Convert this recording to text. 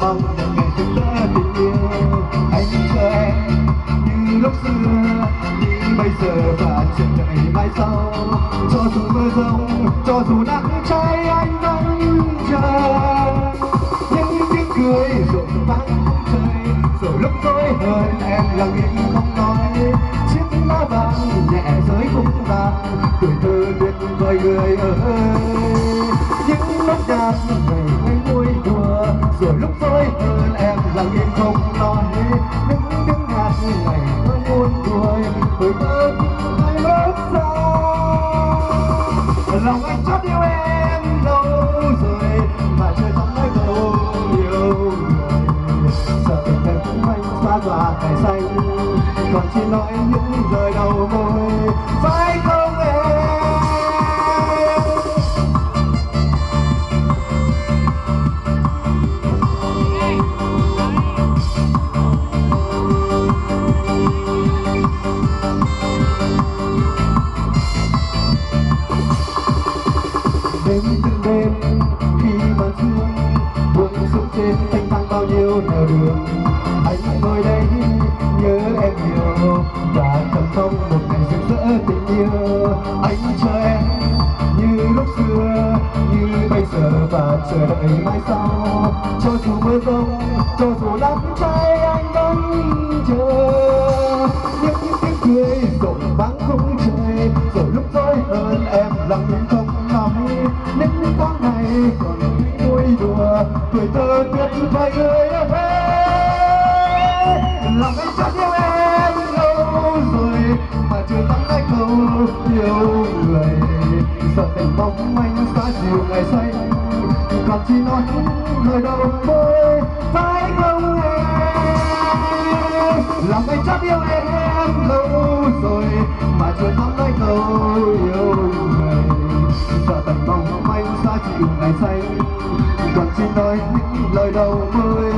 mong những ngày rực rỡ tình yêu. Anh chờ em như lúc xưa, như bây giờ và chờ đợi mai sau. Cho dù mưa giông, cho dù nắng cháy, anh vẫn chờ. Những tiếng cười rộn vang khung trời, rồi lúc tôi hơn em lặng im không nói. Chiếc lá vàng nhẹ rơi khung vàng, tuổi thơ tuyệt vời người ơi. Những nốt nhạc ngày ngây vui đùa, rồi lúc tôi hơn em lặng im không nói. Những tiếng nhạc ngày thơ muôn tuổi, tuổi thơ ai mất xa. Lòng anh chót yêu em lâu rồi, mà trời không nói câu yêu người. Sợ tình em cũng anh xa dọa ngày xanh, còn chỉ nói những lời đầu môi, phải không em? Đêm từng đêm khi màn sương buông xuống trên thanh thang bao nhiêu nẻo đường, anh ngồi đây nhớ em nhiều và thầm mong một ngày rực rỡ tình yêu. Anh chờ em như lúc xưa, như bây giờ và chờ đợi mai sau. Cho dù mưa giông, cho dù nắng cháy, anh vẫn chờ. Những tiếng cười rộn vang khung trời, rồi lúc tôi hơn em lặng im không nói. Những tháng ngày còn vui đùa, tuổi thơ tuyệt vời người ơi. Lòng anh chót yêu em lâu rồi, mà chưa dám nói câu yêu người. Sợ tình bóng anh xa chiều ngày xanh, còn chỉ nói lời đầu môi, phải không em? Lòng anh chót yêu em lâu rồi, mà chưa dám nói câu yêu người. Sợ tận bóng anh xa chiều ngày xanh, còn chỉ nói những lời đầu môi,